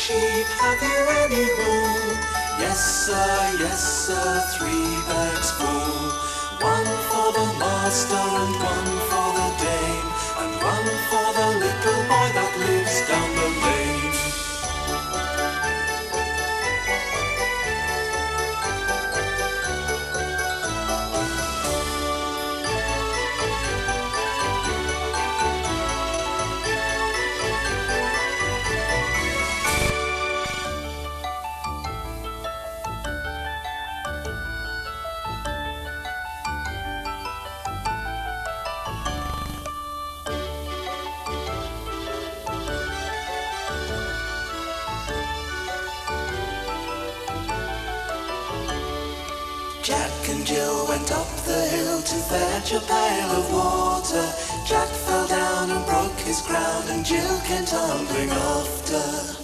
sheep, have you any wool? Yes sir, 3 bags full. One for the master and one for the dame, and one for the little boy that lives down the lane. Jack and Jill went up the hill to fetch a pail of water. Jack fell down and broke his crown, and Jill came tumbling after.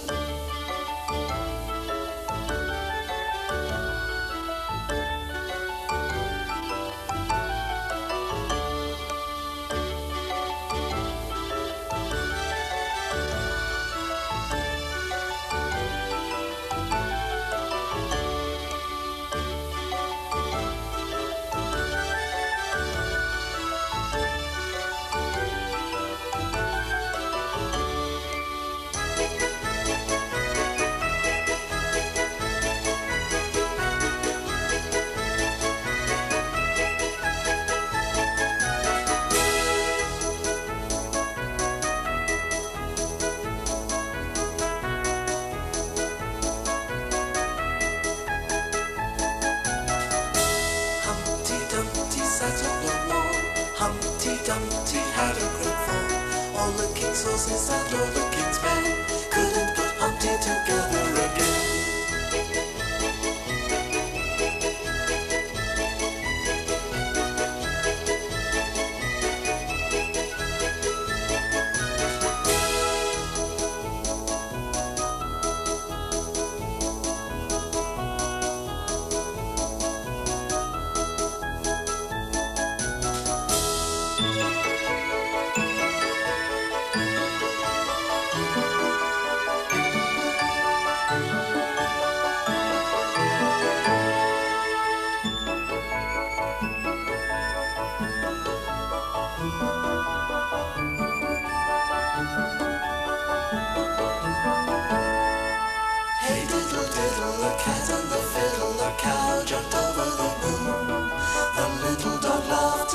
Humpty Dumpty had a great fall. All the king's horses and all the king's men couldn't put Humpty together again.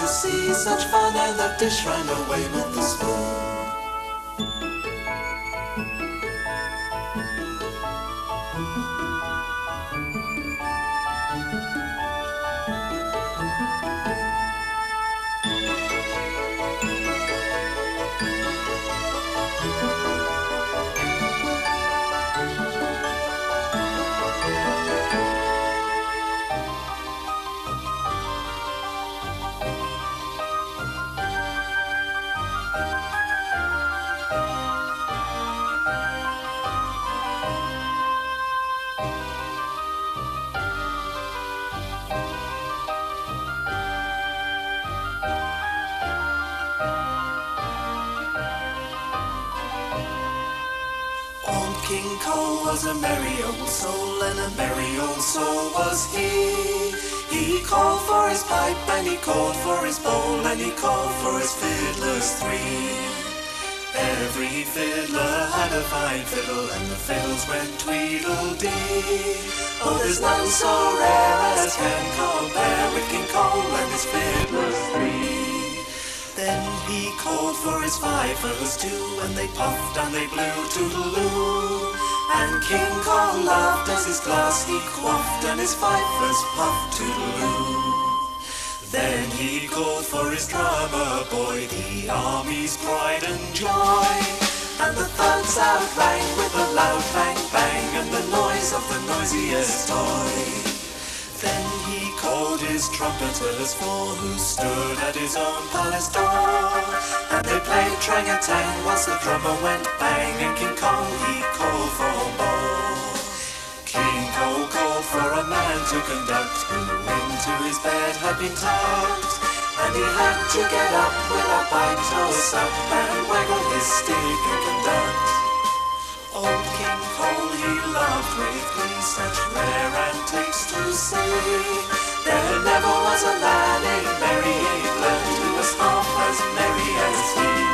See such fun, and the dish ran away with the spoon. King Cole was a merry old soul, and a merry old soul was he. He called for his pipe, and he called for his bowl, and he called for his fiddlers 3. Every fiddler had a fine fiddle, and the fiddles went tweedledee. Oh, there's none so rare as can compare with King Cole and his fiddlers 3. Then he called for his fifers too, and they puffed and they blew toodaloo. And King Cole laughed as his glass he quaffed, and his fifers puffed toodaloo. Then he called for his drummer boy, the army's pride and joy. And the thuds out rang with a loud bang bang, and the noise of the noisiest toy. Then he called his trumpeters 4, who stood at his own palace door. And they played trang-a-tang whilst the drummer went bang, and King Cole he called for more. King Cole called for a man to conduct, who into his bed had been tucked. And he had to get up with a bite or sup, and waggle his stick and conduct. Old King Cole, he such rare antics to see. There never was a lad in merry England who was half as merry as he.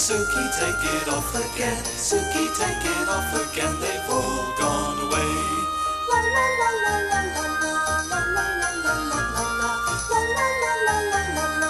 Suki, take it off again. Suki, take it off again. They've all gone away. La la la la la la la la la la la la la la la la la la la la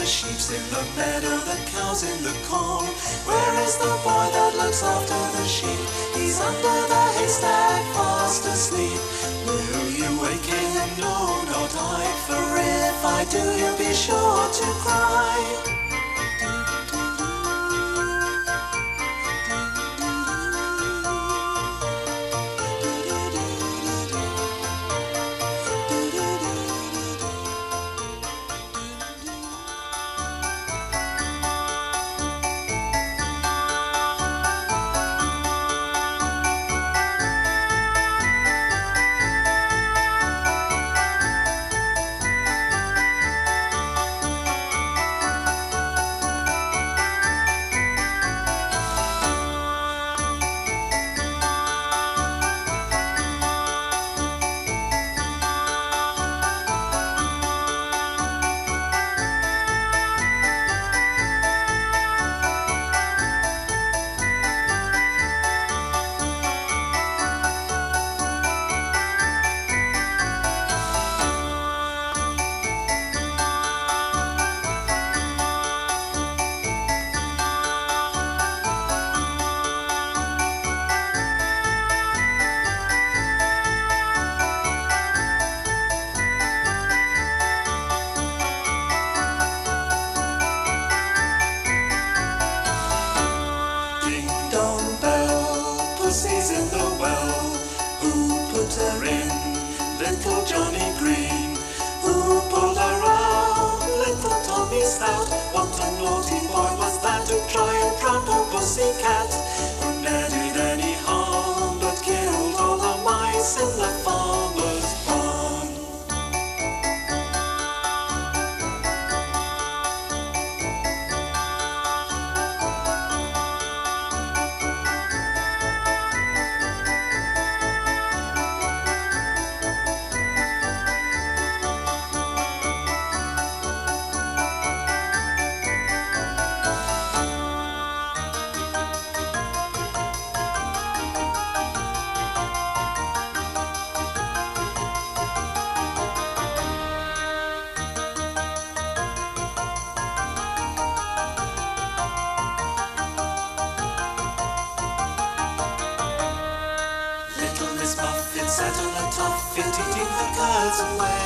sheep's in the meadow, the cow's in the corn. Where is the boy that looks after the sheep? He's under the haystack fast asleep. Will you wake him? No, not I, for if I do, he'll be sure to cry. Johnny Green. Who pulled her out? Little Tommy Stout. What a naughty boy was that to try and drown poor pussycat, who ne'er did any harm but killed all the mice in the farmer's barn. Sat on a tuffet eating her curls away.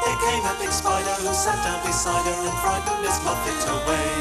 There came a big spider who sat down beside her and frightened Miss Muffet away.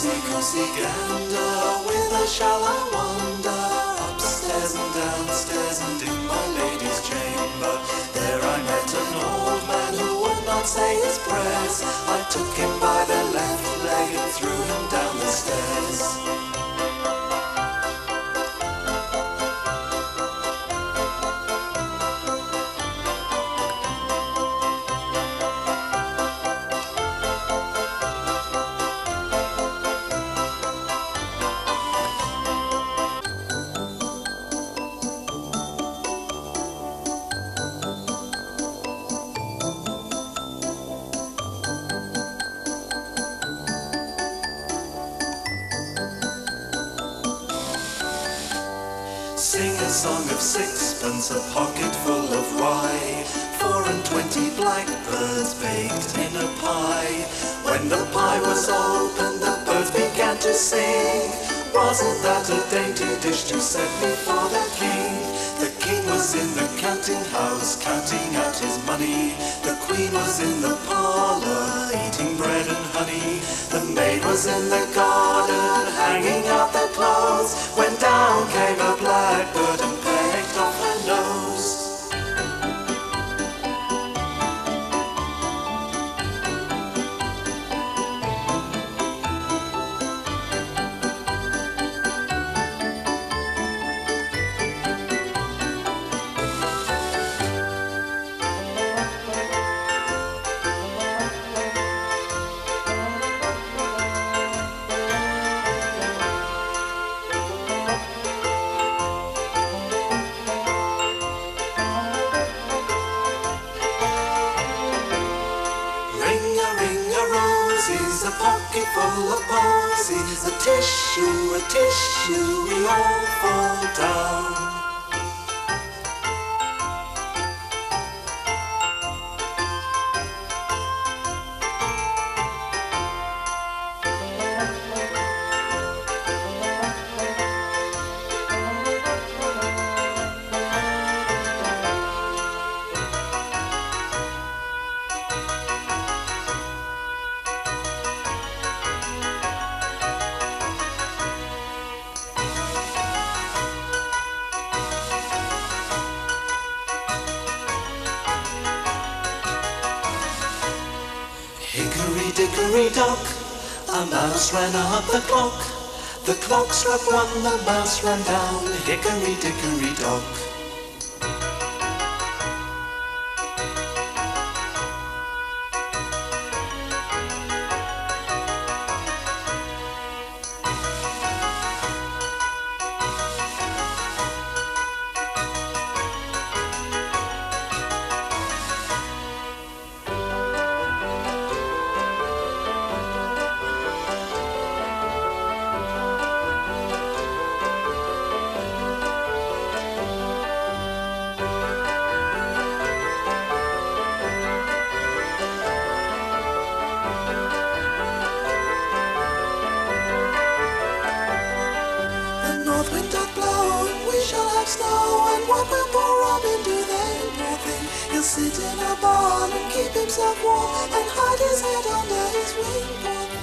Goosey, Gander, whither shall I wander? Upstairs and downstairs and in my lady's chamber. There I met an old man who would not say his prayers. I took him by the left leg and threw him down the stairs. Sing a song of sixpence, a pocket full of rye, 24 blackbirds baked in a pie. When the pie was opened, the birds began to sing. Wasn't that a dainty dish to set before the king? The king was in the counting house, counting out his money. The queen was in the parlour, eating bread and honey. The maid was in the garden, hanging out the clothes, when down came a blackbird and pecked off her nose. A pocket full of posies, a tissue, we all fall down. Hickory dickory dock, a mouse ran up the clock. The clock struck one, the mouse ran down. Hickory dickory dock. snow. And what will poor Robin do then, poor thing? He'll sit in a barn and keep himself warm and hide his head under his wing, poor thing.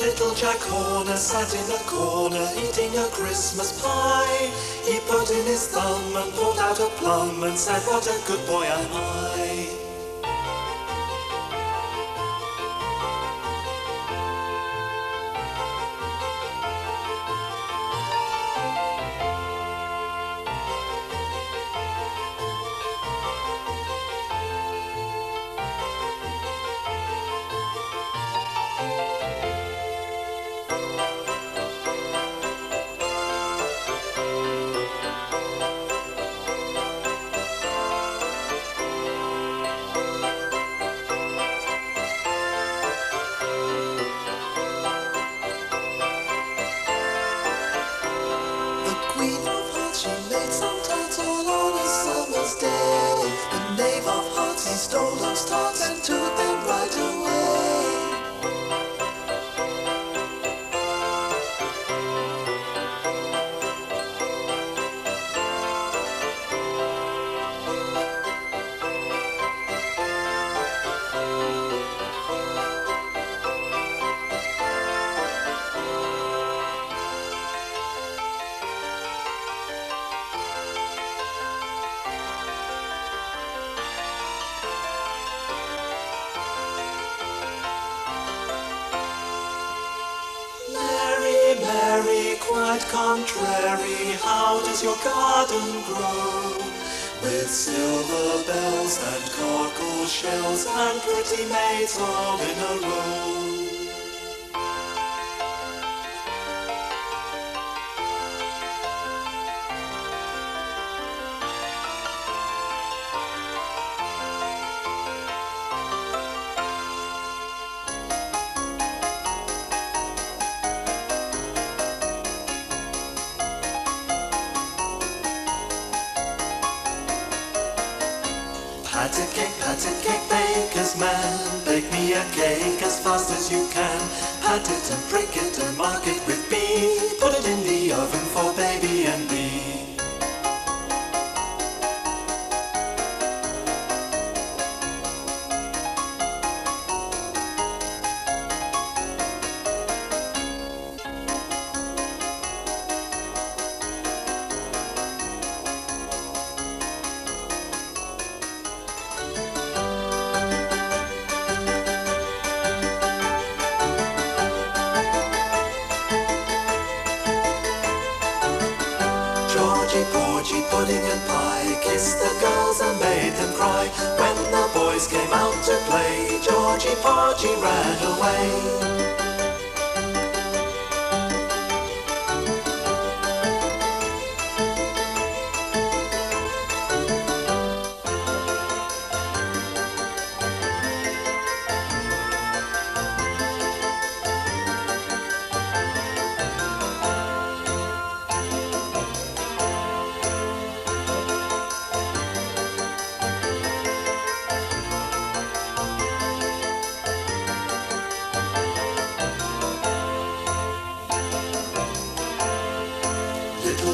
Little Jack Horner sat in a corner eating a Christmas pie. He put in his thumb and pulled out a plum and said, "What a good boy am I." Stole those tarts and took them right away. Mary, quite contrary, how does your garden grow? With silver bells and cockle shells and pretty maids all in a row. Pat a cake, baker's man, bake me a cake as fast as you can. Pat it and prick it and mark it with B. Put it in the oven for baby and me. Georgie Porgie, pudding and pie, kissed the girls and made them cry. When the boys came out to play, Georgie Porgie ran away.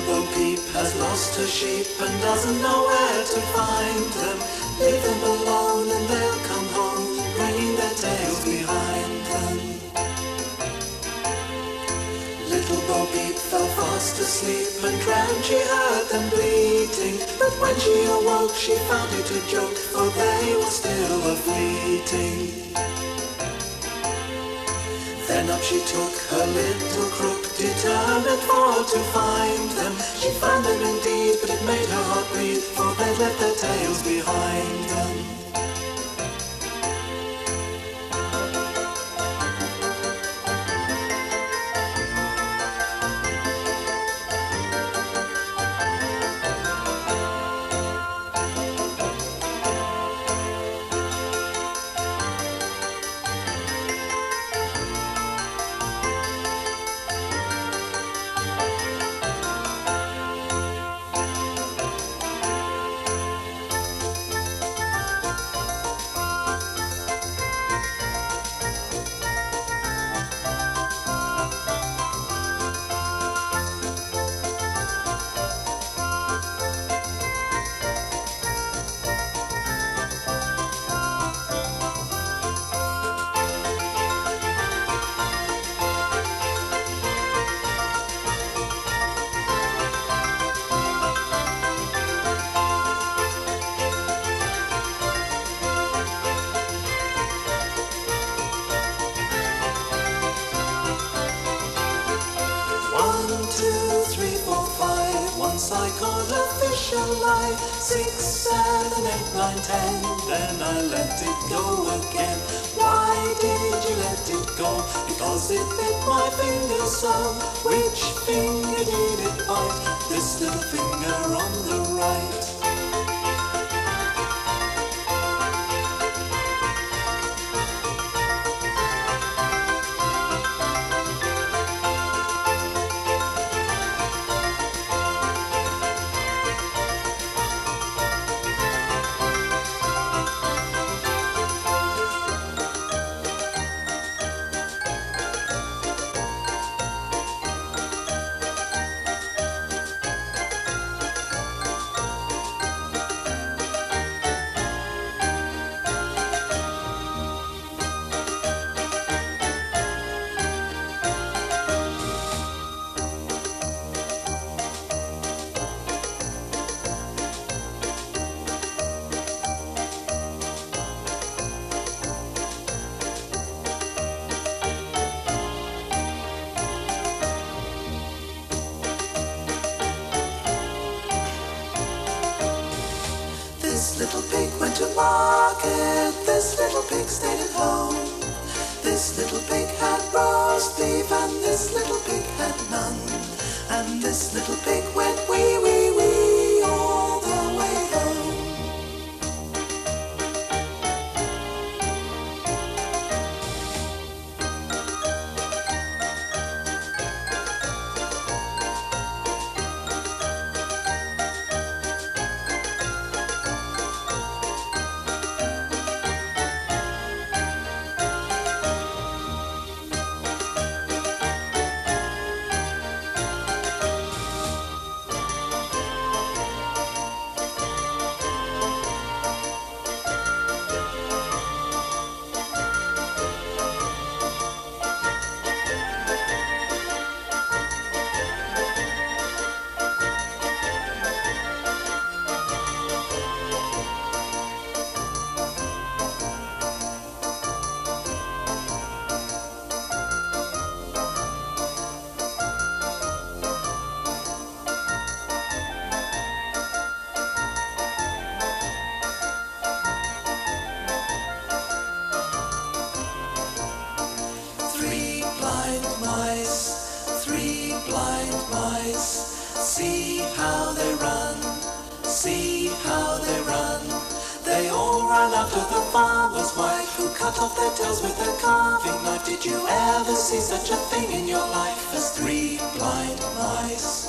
Bo Peep has lost her sheep and doesn't know where to find them. Leave them alone and they'll come home, bringing their tails behind them. Little Bo Peep fell fast asleep and dreamt she heard them bleating. But when she awoke she found it a joke, for they were still a-fleeting. Then up she took her little crook, determined for to find them. She found them indeed, but it made her heart bleed, for they left their tails behind them. shall lie. 6, 7, 8, 9, 10. Then I let it go again. Why did you let it go? Because it bit my finger so. Which finger did it bite? This little finger on the right. This little pig went to market, this little pig stayed at home. This little pig had roast beef and this little pig had none. And this little pig went wee wee wee all the way home. See how they run, see how they run. They all ran after the farmer's wife, who cut off their tails with a carving knife. Did you ever see such a thing in your life as 3 blind mice?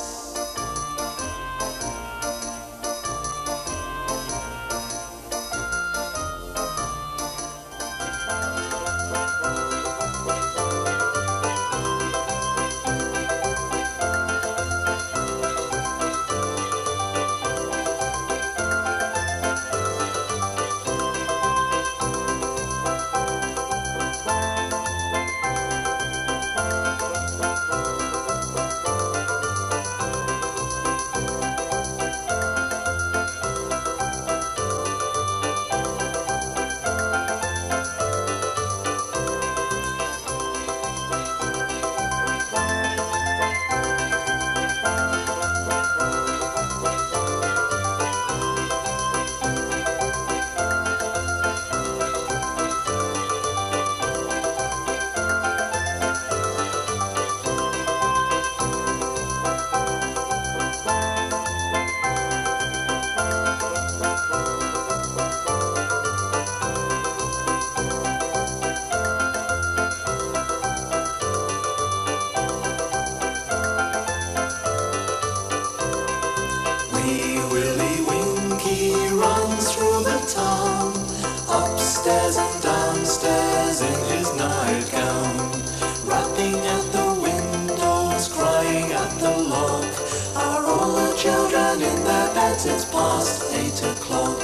Willie Winkie runs through the town, upstairs and downstairs in his nightgown, rapping at the windows, crying at the lock. Are all the children in their beds? It's past 8 o'clock.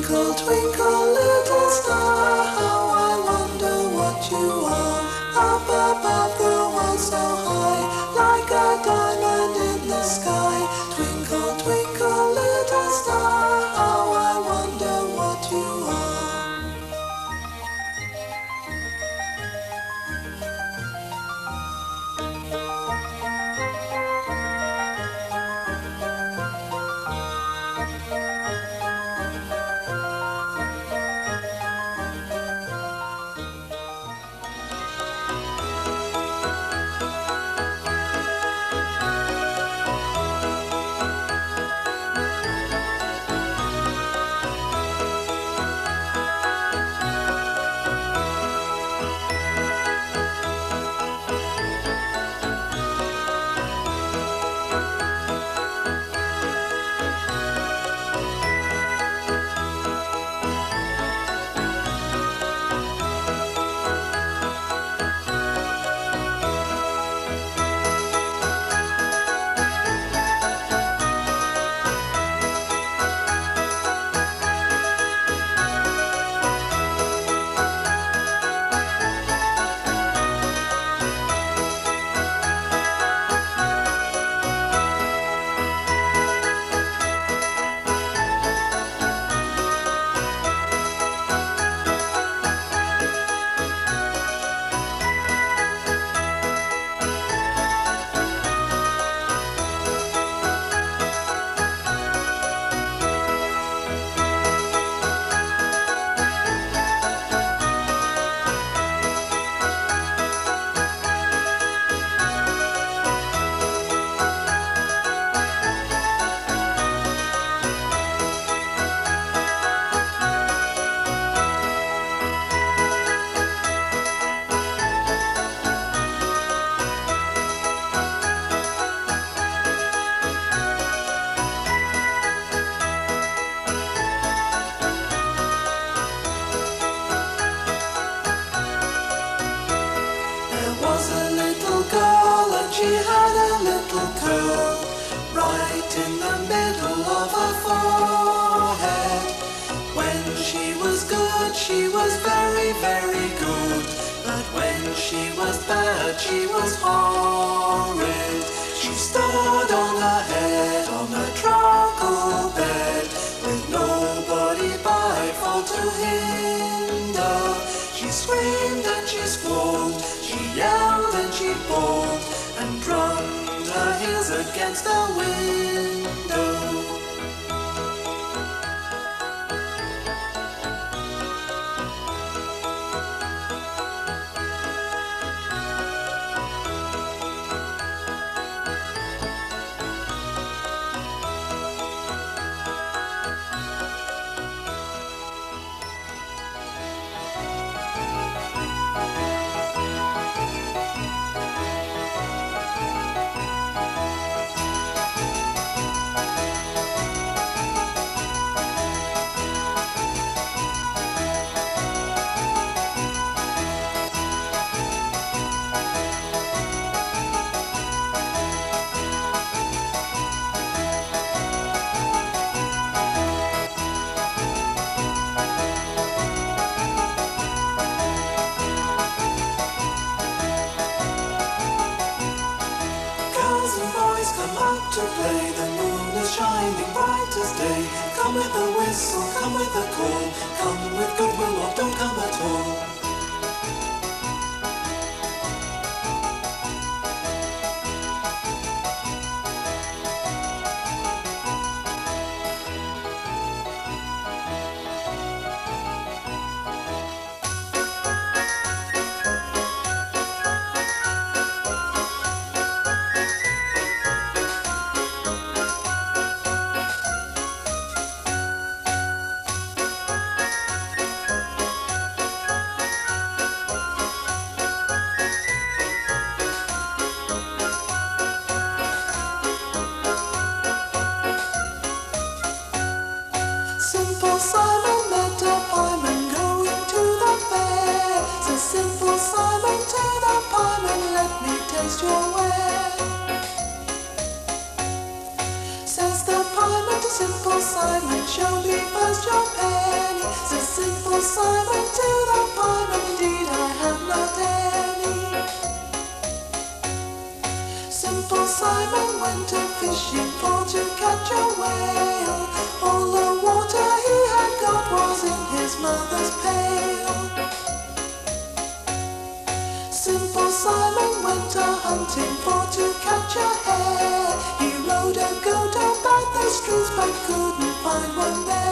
Twinkle, twinkle, little star, how I wonder what you are. Up above the world so high, like a diamond in the sky. Twinkle, twinkle, little star, how I wonder what you are. She had a little curl right in the middle of her forehead. When she was good, she was very, very good. But when she was bad, she was horrid. She stood on her head on a truckle bed, with nobody by for to hinder. She screamed and she squalled, she yelled and she bawled, and drummed her heels against the window. To play, the moon is shining bright as day. Come with a whistle, come with a call, come with goodwill or don't come at all. Simon met a pieman going to the fair. Says Simple Simon to the pieman, let me taste your ware. Says the pieman to Simple Simon, show me first your pear. Simple Simon to the farm, and indeed I have not any. Simple Simon went a fishing for to catch a whale. All the water he had got was in his mother's pail. Simple Simon went a hunting for to catch a hare. He rode a goat about the streets but couldn't find one there.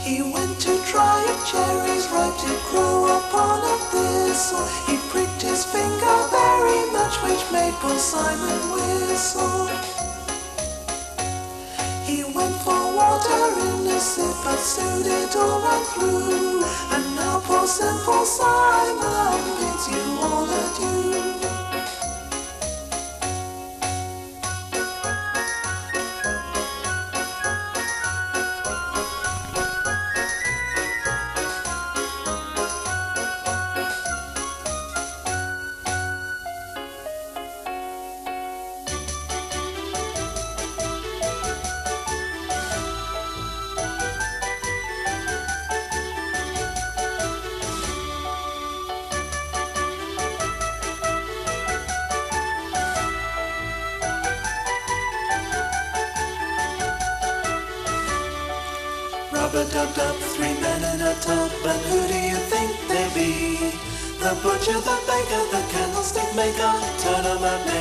He went to try if cherries ripe did grow upon a thistle. He pricked his finger very much, which made poor Simon whistle. He went for water in a sip, but soon it all ran through. And now poor Simple Simon bids you all adieu. Rub-a-dub-dub, 3 men in a tub, and who do you think they be? The butcher, the baker, the candlestick maker, turn 'em out.